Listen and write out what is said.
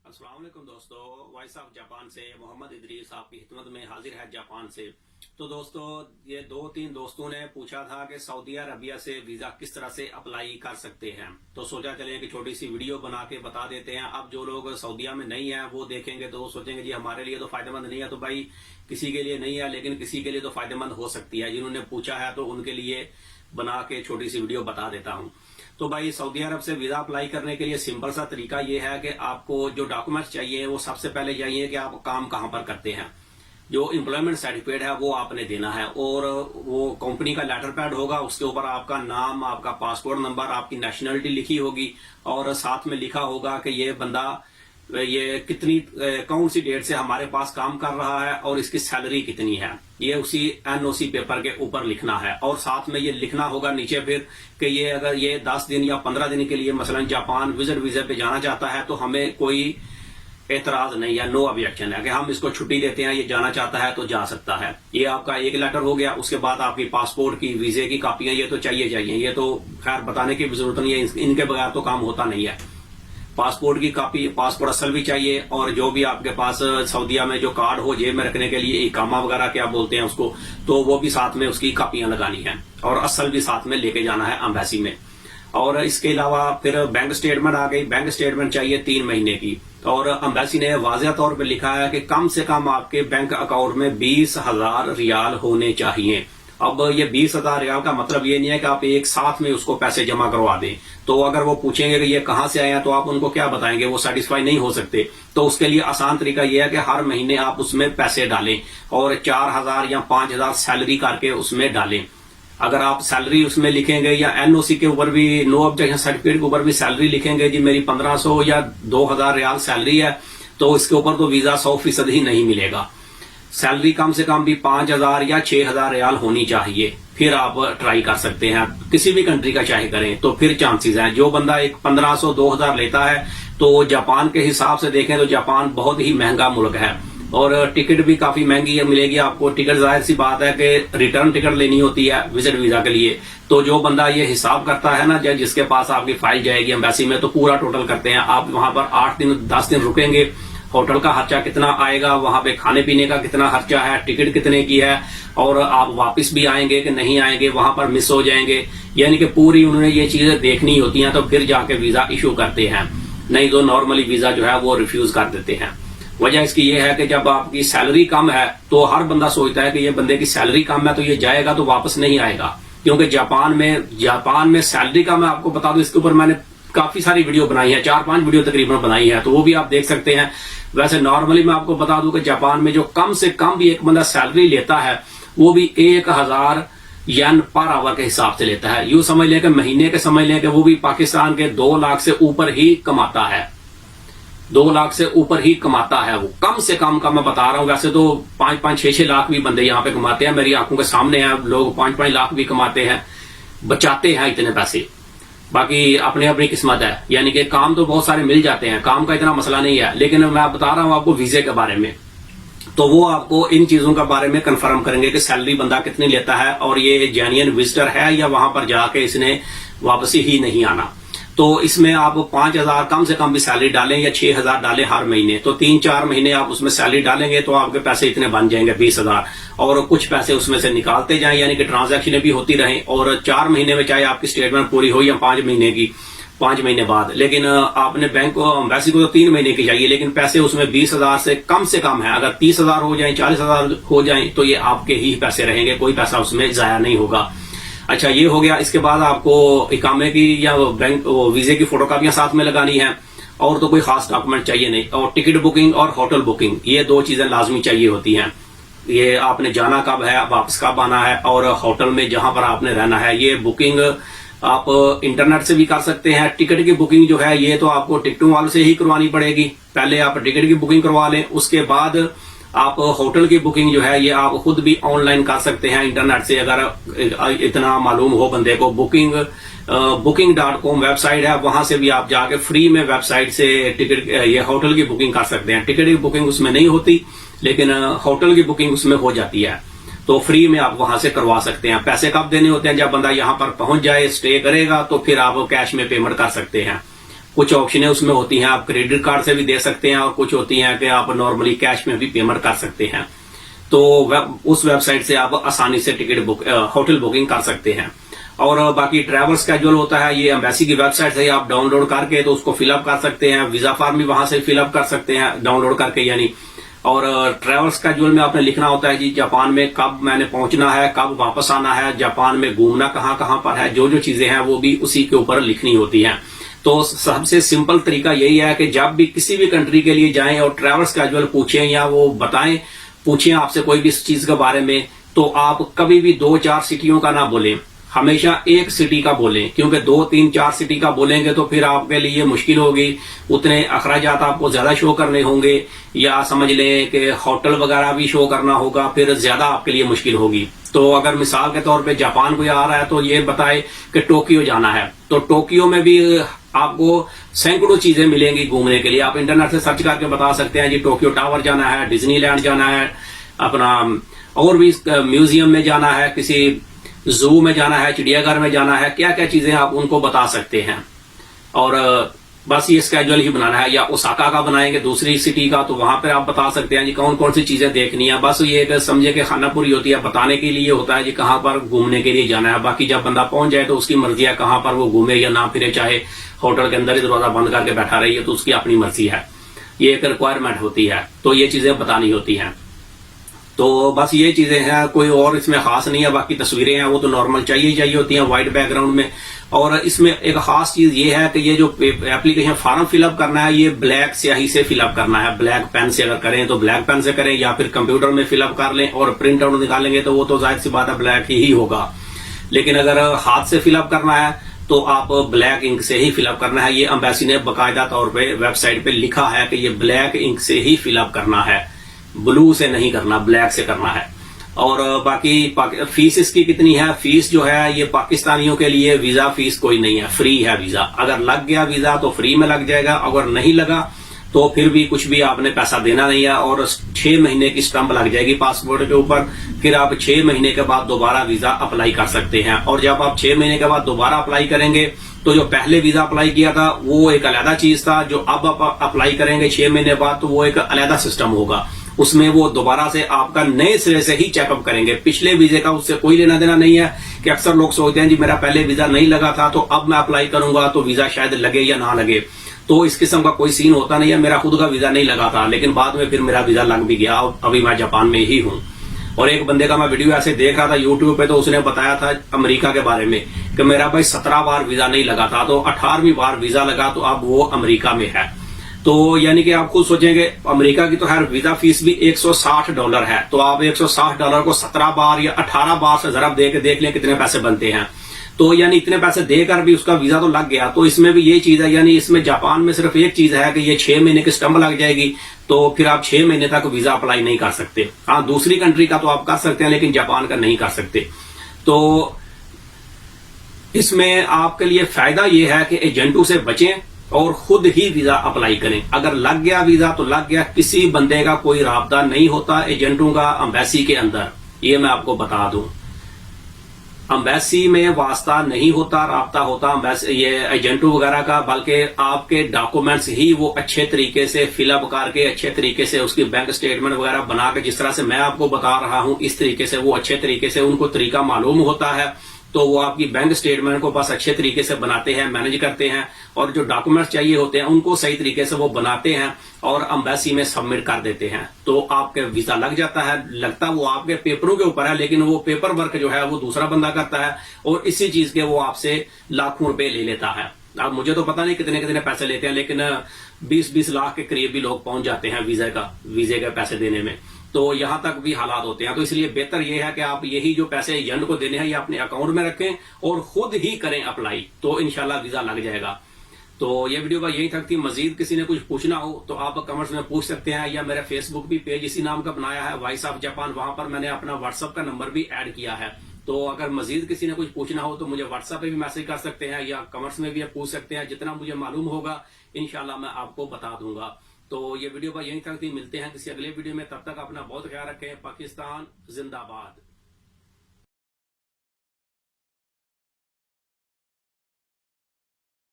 अस्सलाम वालेकुम दोस्तों, वॉइस ऑफ जापान से मोहम्मद इदरीस आपकी खिदमत में हाजिर है जापान से। तो दोस्तों, ये 2-3 दोस्तों ने पूछा था कि सऊदी अरबिया से वीजा किस तरह से अप्लाई कर सकते हैं, तो सोचा चलें कि छोटी सी वीडियो बना के बता देते हैं। अब जो लोग सऊदीया में नहीं है वो देखेंगे तो वो सोचेंगे जी हमारे लिए तो फायदेमंद नहीं है। तो भाई किसी के लिए नहीं है, लेकिन किसी के लिए तो फायदेमंद हो सकती है। जिन्होंने पूछा है तो उनके लिए बना के छोटी सी वीडियो बता देता हूं। तो भाई सऊदी अरब से वीजा अप्लाई करने के लिए सिंपल सा तरीका ये है कि आपको जो डॉक्यूमेंट्स चाहिए वो सबसे पहले चाहिए कि आप काम कहां पर करते हैं। जो एम्प्लॉयमेंट सर्टिफिकेट है वो आपने देना है, और वो कंपनी का लेटर पैड होगा, उसके ऊपर आपका नाम, आपका पासपोर्ट नंबर, आपकी नेशनलिटी लिखी होगी, और साथ में लिखा होगा कि ये बंदा ये कितनी कौन सी डेट से हमारे पास काम कर रहा है और इसकी सैलरी कितनी है, ये उसी एनओसी पेपर के ऊपर लिखना है। और साथ में ये लिखना होगा नीचे फिर कि ये अगर ये 10 दिन या 15 दिन के लिए मसलन जापान विजिट वीजा पे जाना चाहता है तो हमें कोई एतराज नहीं है, नो ऑब्जेक्शन है कि हम इसको छुट्टी देते हैं, ये जाना चाहता है तो जा सकता है। ये आपका एक लेटर हो गया। उसके बाद आपकी पासपोर्ट की, वीजे की कापियां ये तो चाहिए, ये तो खैर बताने की जरूरत नहीं है, इनके बगैर तो काम होता नहीं है। पासपोर्ट की कॉपी, पासपोर्ट असल भी चाहिए, और जो भी आपके पास सऊदीया में जो कार्ड हो जेब में रखने के लिए, इकामा वगैरह क्या बोलते हैं उसको, तो वो भी साथ में उसकी कॉपियां लगानी है, और असल भी साथ में लेके जाना है एम्बेसी में। और इसके अलावा फिर बैंक स्टेटमेंट आ गई। बैंक स्टेटमेंट चाहिए 3 महीने की, और एम्बेसी ने वाज़ेह तौर पर लिखा है कि कम से कम आपके बैंक अकाउंट में 20,000 रियाल होने चाहिए। अब ये 20,000 रियाल का मतलब ये नहीं है कि आप एक साथ में उसको पैसे जमा करवा दें। तो अगर वो पूछेंगे कि ये कहां से आए हैं तो आप उनको क्या बताएंगे, वो सेटिस्फाई नहीं हो सकते। तो उसके लिए आसान तरीका ये है कि हर महीने आप उसमें पैसे डालें, और 4,000 या 5,000 सैलरी करके उसमें डालें। अगर आप सैलरी उसमें लिखेंगे या एनओसी के ऊपर भी, नो ऑब्जेक्शन सर्टिफिकेट के ऊपर भी सैलरी लिखेंगे जी मेरी 1,500 या 2,000 रियाल सैलरी है, तो इसके ऊपर तो वीजा 100% ही नहीं मिलेगा। सैलरी कम से कम भी 5,000 या 6,000 रियाल होनी चाहिए, फिर आप ट्राई कर सकते हैं। किसी भी कंट्री का चाहे करें तो फिर चांसेस हैं। जो बंदा एक 1,500 2,000 लेता है तो जापान के हिसाब से देखें तो जापान बहुत ही महंगा मुल्क है, और टिकट भी काफी महंगी मिलेगी आपको। टिकट जाहिर सी बात है कि रिटर्न टिकट लेनी होती है विजिट वीजा के लिए। तो जो बंदा ये हिसाब करता है ना, जिसके पास आपकी फाइल जाएगी एम्बेसी में, तो पूरा टोटल करते हैं। आप वहां पर 8 दिन 10 दिन रुकेंगे, होटल का खर्चा कितना आएगा, वहां पे खाने पीने का कितना खर्चा है, टिकट कितने की है, और आप वापस भी आएंगे कि नहीं आएंगे, वहां पर मिस हो जाएंगे, यानी कि पूरी उन्होंने ये चीजें देखनी होती हैं। तो फिर जाके वीजा इशू करते हैं, नहीं तो नॉर्मली वीजा जो है वो रिफ्यूज कर देते हैं। वजह इसकी ये है कि जब आपकी सैलरी कम है तो हर बंदा सोचता है कि ये बंदे की सैलरी कम है तो ये जाएगा तो वापस नहीं आएगा, क्योंकि जापान में सैलरी कम है। आपको बता दूं, इसके ऊपर मैंने काफी सारी वीडियो बनाई है, 4-5 वीडियो तकरीबन बनाई है, तो वो भी आप देख सकते हैं। वैसे नॉर्मली मैं आपको बता दूं कि जापान में जो कम से कम भी एक बंदा सैलरी लेता है वो भी 1,000 येन पर आवर के हिसाब से लेता है। यूं समझ लें कि महीने के समझ लें कि वो भी पाकिस्तान के 2 लाख से ऊपर ही कमाता है, 2 लाख से ऊपर ही कमाता है वो, कम से कम का मैं बता रहा हूं। वैसे तो 5-5, 6-6 लाख भी बंदे यहाँ पे कमाते हैं, मेरी आंखों के सामने हैं लोग 5-5 लाख भी कमाते हैं, बचाते हैं इतने पैसे। बाकी अपनी अपनी किस्मत है, यानी कि काम तो बहुत सारे मिल जाते हैं, काम का इतना मसला नहीं है। लेकिन मैं बता रहा हूं आपको वीजे के बारे में, तो वो आपको इन चीजों के बारे में कंफर्म करेंगे कि सैलरी बंदा कितनी लेता है, और ये जेन्युइन विजिटर है या वहां पर जाके इसने वापसी ही नहीं आना। तो इसमें आप 5,000 कम से कम भी सैलरी डालें या 6,000 डालें हर महीने, तो 3-4 महीने आप उसमें सैलरी डालेंगे तो आपके पैसे इतने बन जाएंगे 20,000, और कुछ पैसे उसमें से निकालते जाएं, यानी कि ट्रांजैक्शनें भी होती रहें। और 4 महीने में चाहे आपकी स्टेटमेंट पूरी हो या 5 महीने की, 5 महीने बाद, लेकिन आपने बैंक को, एम्बेसी को तो 3 महीने की चाहिए, लेकिन पैसे उसमें 20,000 से कम है। अगर 30,000 हो जाए, 40,000 हो जाए तो ये आपके ही पैसे रहेंगे, कोई पैसा उसमें जाया नहीं होगा। अच्छा, ये हो गया। इसके बाद आपको इकामे की या बैंक वीजे की फोटोकॉपियां साथ में लगानी है, और तो कोई खास डॉक्यूमेंट चाहिए नहीं। और टिकट बुकिंग और होटल बुकिंग, ये 2 चीजें लाजमी चाहिए होती हैं। ये आपने जाना कब है, वापस कब आना है, और होटल में जहां पर आपने रहना है, ये बुकिंग आप इंटरनेट से भी कर सकते हैं। टिकट की बुकिंग जो है ये तो आपको टिकटों वालों से ही करवानी पड़ेगी। पहले आप टिकट की बुकिंग करवा लें, उसके बाद आप होटल की बुकिंग जो है ये आप खुद भी ऑनलाइन कर सकते हैं इंटरनेट से, अगर इतना मालूम हो बंदे को। booking.com वेबसाइट है, वहां से भी आप जाके फ्री में वेबसाइट से टिकट, ये होटल की बुकिंग कर सकते हैं। टिकट की बुकिंग उसमें नहीं होती, लेकिन होटल की बुकिंग उसमें हो जाती है, तो फ्री में आप वहां से करवा सकते हैं। पैसे कब देने होते हैं, जब बंदा यहां पर पहुंच जाए, स्टे करेगा, तो फिर आप कैश में पेमेंट कर सकते हैं। कुछ ऑप्शनें उसमें होती हैं, आप क्रेडिट कार्ड से भी दे सकते हैं और कुछ होती हैं कि आप नॉर्मली कैश में भी पेमेंट कर सकते हैं। तो उस वेबसाइट से आप आसानी से टिकट बुक होटल बुकिंग कर सकते हैं। और बाकी ट्रैवल स्केड्यूल होता है, ये एम्बेसी की वेबसाइट से आप डाउनलोड करके तो उसको फिलअप कर सकते हैं। वीजा फॉर्म भी वहां से फिलअप कर सकते हैं डाउनलोड करके यानी। और ट्रैवल स्केड्यूल में आपने लिखना होता है जी जापान में कब मैंने पहुंचना है, कब वापस आना है, जापान में घूमना कहाँ कहाँ पर है, जो जो चीजें हैं वो भी उसी के ऊपर लिखनी होती हैं। तो सबसे सिंपल तरीका यही है कि जब भी किसी भी कंट्री के लिए जाएं और ट्रैवल स्केड्यूल पूछें या वो बताएं, पूछें आपसे कोई भी चीज के बारे में, तो आप कभी भी 2-4 सिटियों का ना बोलें, हमेशा एक सिटी का बोलें। क्योंकि 2-3-4 सिटी का बोलेंगे तो फिर आपके लिए मुश्किल होगी, उतने अखराजात आपको ज्यादा शो करने होंगे, या समझ लें कि होटल वगैरह भी शो करना होगा, फिर ज्यादा आपके लिए मुश्किल होगी। तो अगर मिसाल के तौर पे जापान कोई आ रहा है तो ये बताए कि टोक्यो जाना है, तो टोक्यो में भी आपको सैकड़ों चीजें मिलेंगी घूमने के लिए। आप इंटरनेट से सर्च करके बता सकते हैं जी टोक्यो टावर जाना है, डिज्नीलैंड जाना है, अपना और भी म्यूजियम में जाना है, किसी जू में जाना है, चिड़ियाघर में जाना है, क्या क्या चीजें आप उनको बता सकते हैं। और बस ये स्केड्यूल ही बनाना है। या ओसाका का बनाएंगे दूसरी सिटी का, तो वहां पर आप बता सकते हैं जी कौन कौन सी चीजें देखनी है। बस ये समझे कि खानापुरी होती है, बताने के लिए होता है जी कहाँ पर घूमने के लिए जाना है। बाकी जब बंदा पहुंच जाए तो उसकी मर्जी है कहाँ पर वो घूमे या ना फिरे, चाहे होटल के अंदर ही दरवाजा बंद करके बैठा रही है तो उसकी अपनी मर्जी है। ये एक रिक्वायरमेंट होती है, तो ये चीजें बतानी होती हैं। तो बस ये चीजें हैं, कोई और इसमें खास नहीं है। बाकी तस्वीरें हैं वो तो नॉर्मल चाहिए ही चाहिए होती हैं व्हाइट बैकग्राउंड में। और इसमें एक खास चीज ये है कि ये जो एप्लीकेशन फॉर्म फिलअप करना है ये ब्लैक स्याही से फिलअप करना है। ब्लैक पेन से अगर करें तो ब्लैक पेन से करें, या फिर कंप्यूटर में फिलअप कर लें और प्रिंट आउट निकालेंगे तो वो तो जाहिर सी बात है ब्लैक ही होगा। लेकिन अगर हाथ से फिलअप करना है तो आप ब्लैक इंक से ही फिलअप करना है। ये एम्बेसी ने बाकायदा तौर पे वेबसाइट पे लिखा है कि ये ब्लैक इंक से ही फिलअप करना है, ब्लू से नहीं करना, ब्लैक से करना है। और बाकी फीस इसकी कितनी है? फीस जो है ये पाकिस्तानियों के लिए वीजा फीस कोई नहीं है, फ्री है वीजा। अगर लग गया वीजा तो फ्री में लग जाएगा, अगर नहीं लगा तो फिर भी कुछ भी आपने पैसा देना नहीं है। और 6 महीने की स्टंप लग जाएगी पासपोर्ट के ऊपर, फिर आप 6 महीने के बाद दोबारा वीजा अप्लाई कर सकते हैं। और जब आप 6 महीने के बाद दोबारा अप्लाई करेंगे तो जो पहले वीजा अप्लाई किया था वो एक अलहदा चीज था, जो अब आप अप्लाई करेंगे 6 महीने बाद तो वो एक अलहदा सिस्टम होगा। उसमें वो दोबारा से आपका नए सिरे से ही चेकअप करेंगे। पिछले वीजे का उससे कोई लेना देना नहीं है। कि अक्सर लोग सोचते हैं जी मेरा पहले वीजा नहीं लगा था तो अब मैं अप्लाई करूंगा तो वीजा शायद लगे या ना लगे, तो इस किस्म का कोई सीन होता नहीं है। मेरा खुद का वीजा नहीं लगा था लेकिन बाद में फिर मेरा वीजा लग भी गया, अभी मैं जापान में ही हूं। और एक बंदे का मैं वीडियो ऐसे देख रहा था यूट्यूब पे, तो उसने बताया था अमेरिका के बारे में कि मेरा भाई 17 बार वीजा नहीं लगा था, तो 18वीं बार वीजा लगा, तो अब वो अमेरिका में है। तो यानी कि आप खुद सोचेंगे अमेरिका की तो खैर वीजा फीस भी $160 है, तो आप $160 को 17 बार या 18 बार से जरा देख लें कितने पैसे बनते हैं। तो यानी इतने पैसे देकर भी उसका वीजा तो लग गया। तो इसमें भी ये चीज है, यानी इसमें जापान में सिर्फ एक चीज है कि ये 6 महीने की स्टंप लग जाएगी, तो फिर आप 6 महीने तक वीजा अप्लाई नहीं कर सकते। हाँ, दूसरी कंट्री का तो आप कर सकते हैं लेकिन जापान का नहीं कर सकते। तो इसमें आपके लिए फायदा ये है कि एजेंटों से बचें और खुद ही वीजा अप्लाई करें। अगर लग गया वीजा तो लग गया, किसी बंदे का कोई राब्ता नहीं होता एजेंटों का एम्बेसी के अंदर, ये मैं आपको बता दूं। एम्बेसी में वास्ता नहीं होता, राब्ता होता ये एजेंटों वगैरह का, बल्कि आपके डॉक्यूमेंट्स ही वो अच्छे तरीके से फिलअप करके अच्छे तरीके से उसकी बैंक स्टेटमेंट वगैरह बना के, जिस तरह से मैं आपको बता रहा हूं इस तरीके से वो अच्छे तरीके से उनको तरीका मालूम होता है, तो वो आपकी बैंक स्टेटमेंट को बस अच्छे तरीके से बनाते हैं, मैनेज करते हैं, और जो डॉक्यूमेंट्स चाहिए होते हैं उनको सही तरीके से वो बनाते हैं और एम्बेसी में सबमिट कर देते हैं। तो आपके वीजा लग जाता है। लगता वो आपके पेपरों के ऊपर है लेकिन वो पेपर वर्क जो है वो दूसरा बंदा करता है, और इसी चीज के वो आपसे लाखों रुपए ले लेता है। अब मुझे तो पता नहीं कितने कितने पैसे लेते हैं, लेकिन 20-20 लाख के करीब भी लोग पहुंच जाते हैं वीजे के पैसे देने में। तो यहां तक भी हालात होते हैं। तो इसलिए बेहतर यह है कि आप यही जो पैसे एजेंट को देने हैं ये अपने अकाउंट में रखें और खुद ही करें अप्लाई, तो इंशाल्लाह वीजा लग जाएगा। तो ये वीडियो का यही तक थी। मजीद किसी ने कुछ पूछना हो तो आप कमेंट्स में पूछ सकते हैं, या मेरा फेसबुक भी पेज इसी नाम का बनाया है, वॉइस ऑफ जापान, वहां पर मैंने अपना व्हाट्सएप का नंबर भी ऐड किया है। तो अगर मजीद किसी ने कुछ पूछना हो तो मुझे व्हाट्सएप पे भी मैसेज कर सकते हैं या कमेंट्स में भी आप पूछ सकते हैं। जितना मुझे मालूम होगा इंशाल्लाह मैं आपको बता दूंगा। तो ये वीडियो का यहीं तक थी। मिलते हैं किसी अगले वीडियो में, तब तक अपना बहुत ख्याल रखें। पाकिस्तान जिंदाबाद।